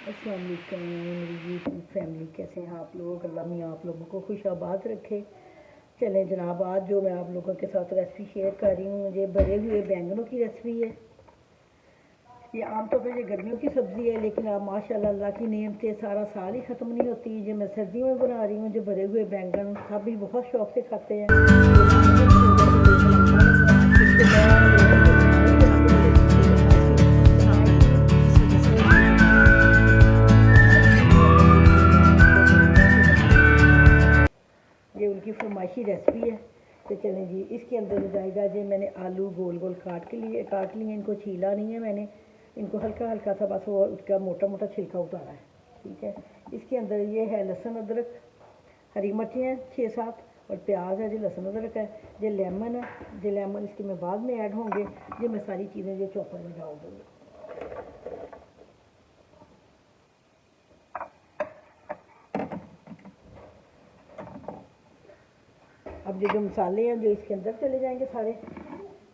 अस्सलाम वालेकुम मेरी यूट्यूब फैमिली, कैसे हैं आप लोग। अल्लाह मियाँ आप लोगों को खुश आबाद रखे। चलें जनाब, आज जो मैं आप लोगों के साथ रेसिपी शेयर कर रही हूँ, ये भरे हुए बैंगनों की रेसिपी है। ये आमतौर पर ये गर्मियों की सब्ज़ी है, लेकिन अब माशाल्लाह अल्लाह की नेमत से सारा साल ही ख़त्म नहीं होती। ये मैं सर्दियों में बना रही हूँ। जो भरे हुए बैंगन सब भी बहुत शौक़ से खाते हैं। ये उनकी फरमाइशी रेसिपी है। तो चलें जी, इसके अंदर हो जाएगा जी, मैंने आलू गोल गोल काट लिए। इनको छीला नहीं है मैंने, इनको हल्का हल्का सा बस वो उसका मोटा मोटा छिलका उतारा है। ठीक है। इसके अंदर ये है लहसुन अदरक, हरी मिर्ची हैं 6-7 और प्याज है। जो लहसुन अदरक है, ये लेमन है। ये लेमन इसके में बाद में ऐड होंगे। ये मैं सारी चीज़ें ये चॉपर में डाल दूँगी। अब ये जो मसाले हैं जो इसके अंदर चले जाएंगे सारे।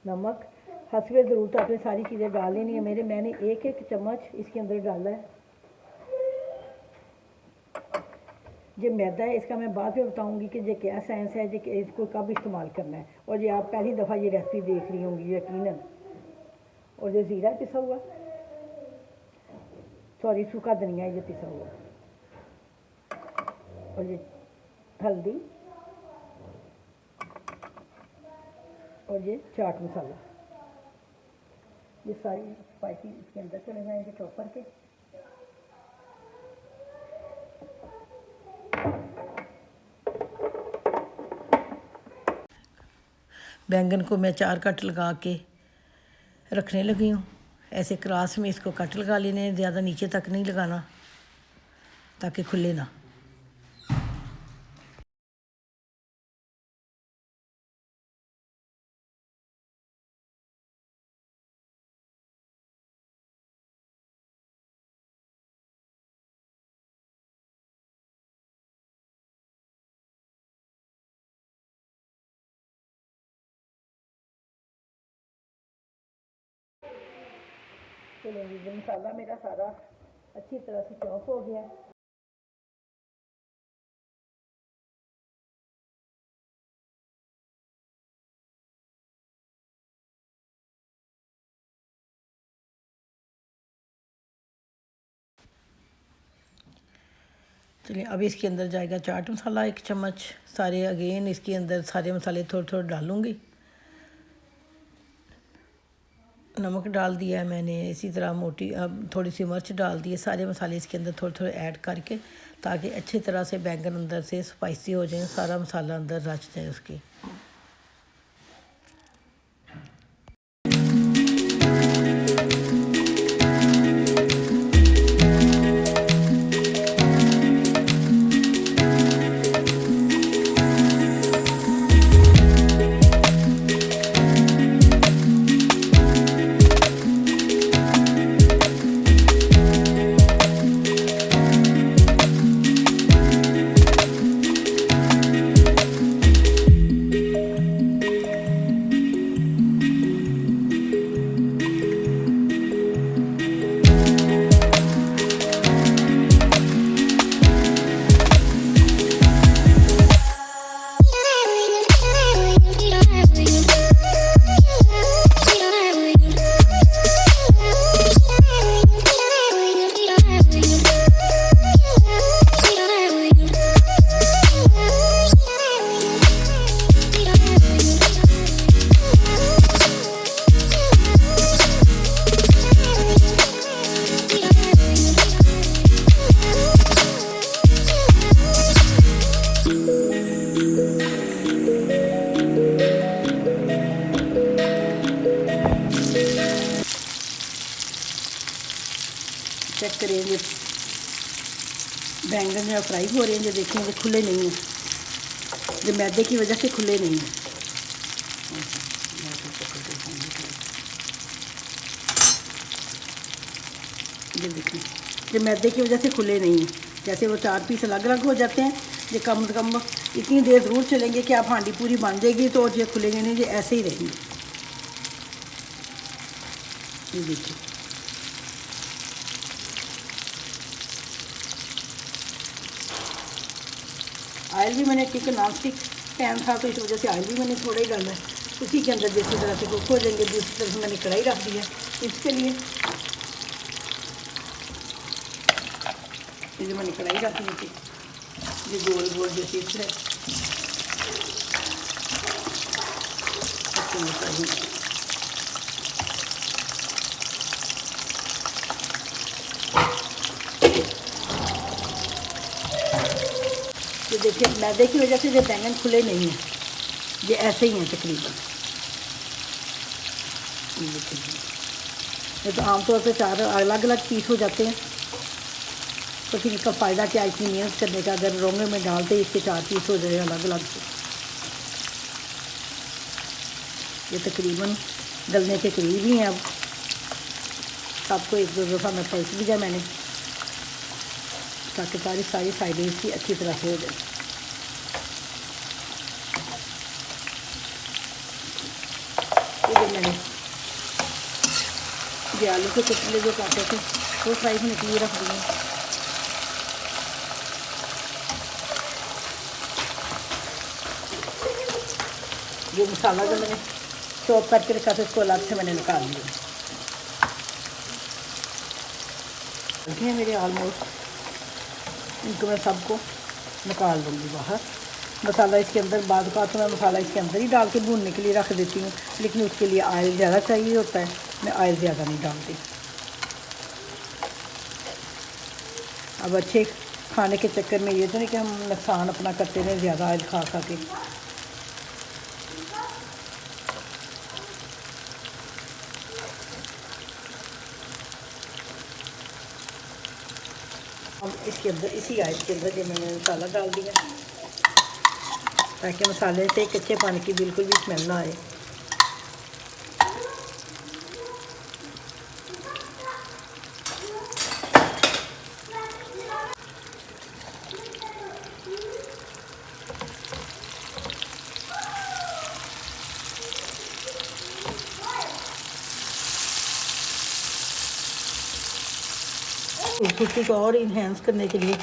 नमक हस्बे ज़रूरत आपने सारी चीज़ें डाल लेनी है। मैंने एक एक चम्मच इसके अंदर डाला है। ये मैदा है, इसका मैं बाद में बताऊंगी कि ये क्या साइंस है, ये इसको कब इस्तेमाल करना है। और ये आप पहली दफ़ा ये रेसिपी देख रही होंगी यकीनन। और ये ज़ीरा पिसा हुआ, सॉरी सूखा धनिया ये पिसा हुआ, और ये हल्दी और ये चाट मसाला। ये सारी स्पाइसी इसके अंदर चले जाएंगे चॉपर के। बैंगन को मैं 4 कट लगा के रखने लगी हूँ। ऐसे क्रॉस में इसको कट लगा लेने, ज़्यादा नीचे तक नहीं लगाना ताकि खुले ना। चलो ये मसाला मेरा सारा अच्छी तरह से चॉप हो गया। चलिए अब इसके अंदर जाएगा चाट मसाला 1 चम्मच। सारे अगेन इसके अंदर सारे मसाले थोड़े थोड़े डालूँगी। नमक डाल दिया है मैंने, इसी तरह मोटी थोड़ी सी मिर्च डाल दी है। सारे मसाले इसके अंदर थोड़े थोड़े ऐड करके, ताकि अच्छी तरह से बैंगन अंदर से स्पाइसी हो जाए, सारा मसाला अंदर रच जाए उसके। चेक करेंगे बैंगन जो फ्राई हो रहे हैं, जो देखेंगे खुले नहीं हैं, जो मैदे की वजह से खुले नहीं हैं। ये देखें, जो मैदे की वजह से खुले नहीं हैं। जैसे वो 4 पीस अलग अलग हो जाते हैं, ये कम से कम इतनी देर ज़रूर चलेंगे कि आप हांडी पूरी बन जाएगी, तो ये खुलेंगे नहीं, ये ऐसे ही रहेंगे। ये देखिए ऑयल भी मैंने, क्योंकि नॉन स्टिक पैन था तो इस वजह से ऑयल भी मैंने थोड़ा ही डाला है। उसी के अंदर जिस तरह से कुक हो जाएंगे, दूसरी तरफ मैंने कढ़ाई रख दी है इसके लिए। ये जो मैंने कढ़ाई रख दी थी, ये गोल गोल जो चिप्स है तो देखिए मैदे की वजह से ये बैंगन खुले नहीं हैं, ये ऐसे ही हैं तकरीबन। ये तो आमतौर पे 4 अलग अलग पीस हो जाते हैं, तो फिर इसका फ़ायदा क्या इतनी मेहनत करने का, अगर रोंगे में डालते इसके 4 पीस हो जाए अलग अलग से। ये तकरीबन गलने के करीब ही हैं। अब सबको 1-2 दफ़ा मैं पलट दिया मैंने, ताकि सारी साइडें इसकी अच्छी तरह से हो जाए। ये मैंने ये आलू के टुकड़े जो काटे थे वो फ्राई होने के लिए रख दिए। ये मसाला जो मैंने चॉप करके रखा था इसको अलग से मैंने निकाल लिया। देखिए मेरे ऑलमोस्ट, इनको मैं सबको निकाल दूँगी बाहर। मसाला इसके अंदर, बाद का तो मैं मसाला इसके अंदर ही डाल के भूनने के लिए रख देती हूँ, लेकिन उसके लिए ऑयल ज़्यादा चाहिए होता है, मैं ऑयल ज़्यादा नहीं डालती। अब अच्छे खाने के चक्कर में ये तो नहीं कि हम नुकसान अपना करते रहें ज़्यादा ऑयल खा के। हम इसके अंदर, इसी ऑयल के अंदर जो मैंने मसाला डाल दिया, ताकि मसाले से कच्चे पानी की बिल्कुल भी स्मेल ना आए। खूबसूरती को और इन्हेंस करने के लिए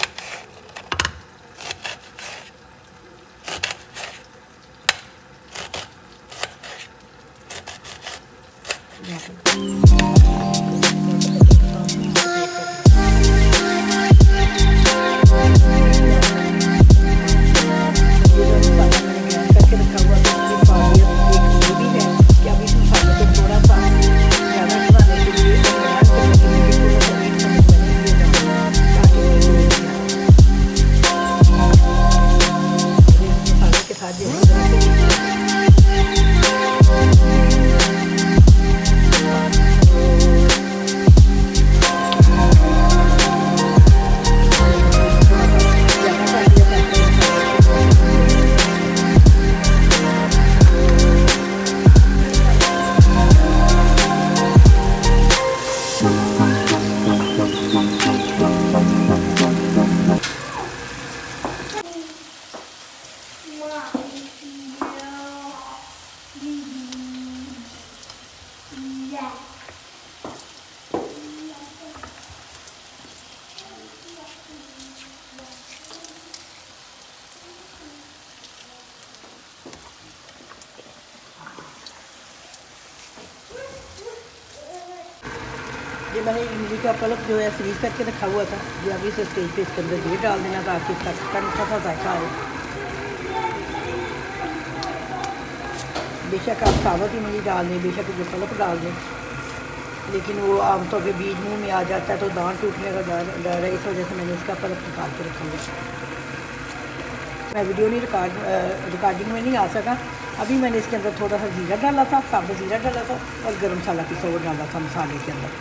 ये मैंने इमली का पल्प जो है फ्रीज करके रखा हुआ था, ये अभी से स्टेज पे इसके अंदर ये डाल देना ताकि इसका मीठा सा जायका आए। बेशक आप साबुत इमली डाल दें, बेशक जो पल्प डाल दें, लेकिन वो आमतौर पे बीज मुंह में आ जाता है तो दांत टूटने का डर है, इस वजह से मैंने इसका पल्प निकाल के रखा हुआ। मैं वीडियो नहीं रिकॉर्डिंग में नहीं आ सका। अभी मैंने इसके अंदर थोड़ा सा ज़ीरा डाला था, साबुत ज़ीरा डाला था और गर्म मसाला पिसा हुआ डाला था मसाले के अंदर।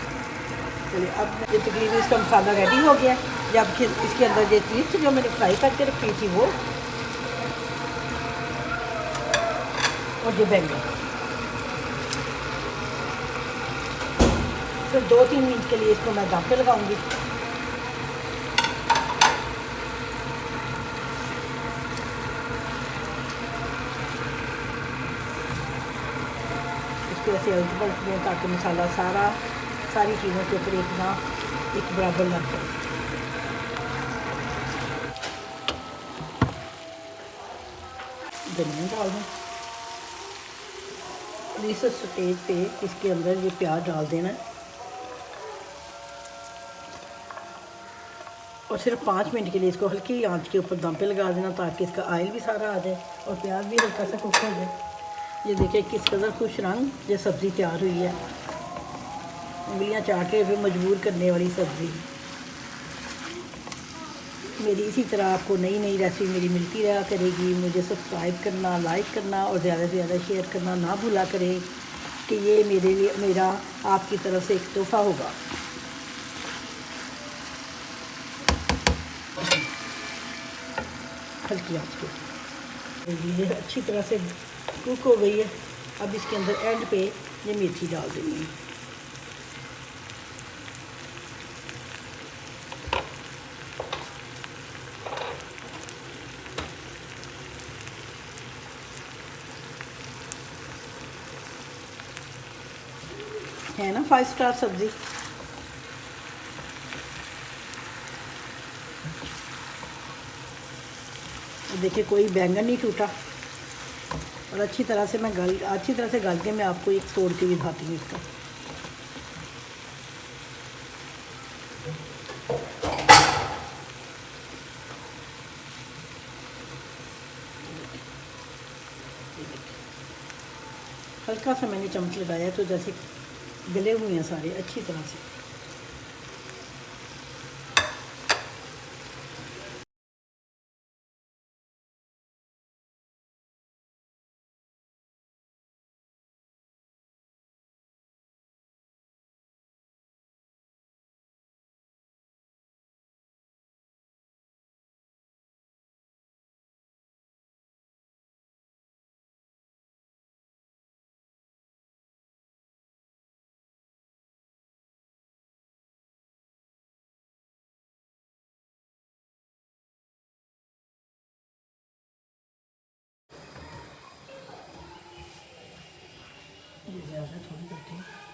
चलिए अब ये तकरीबन इसका मसाला रेडी हो गया। जब इसके अंदर ये चिप्स जो मैंने फ्राई करके रखी थी वो, और ये बैंगन, फिर 2-3 मिनट के लिए इसको मैं दम पे लगाऊंगी। इसको ऐसे उलट पलट दें ताकि मसाला सारी चीज़ों के ऊपर एक बराबर लग जाए। धनिया डाल दें। और इस स्टेज पे इसके अंदर ये प्याज डाल देना है और सिर्फ 5 मिनट के लिए इसको हल्की आंच के ऊपर दम पे लगा देना ताकि इसका ऑयल भी सारा आ जाए और प्याज भी हल्का सा कुक हो जाए। ये देखिए किस कदर खुश रंग ये सब्ज़ी तैयार हुई है, उंगलियां चाटे हुए मजबूर करने वाली सब्ज़ी। मेरी इसी तरह आपको नई नई रेसिपी मेरी मिलती रहा करेगी। मुझे सब्सक्राइब करना, लाइक करना और ज़्यादा से ज़्यादा शेयर करना ना भूला करें कि ये मेरे लिए मेरा आपकी तरफ से एक तोहफ़ा होगा। हल्की आंच पे ये अच्छी तरह से कुक हो गई है। अब इसके अंदर एंड पे ये मेथी डाल देनी है। है ना 5 स्टार सब्ज़ी। देखिए कोई बैंगन नहीं टूटा और अच्छी तरह से गल के मैं आपको एक तोड़ के भी दिखाती हूँ इसका। हल्का सा मैंने चम्मच लगाया तो जैसे गले हुए हैं सारे अच्छी तरह से। ज़्यादा थोड़ी करते हैं।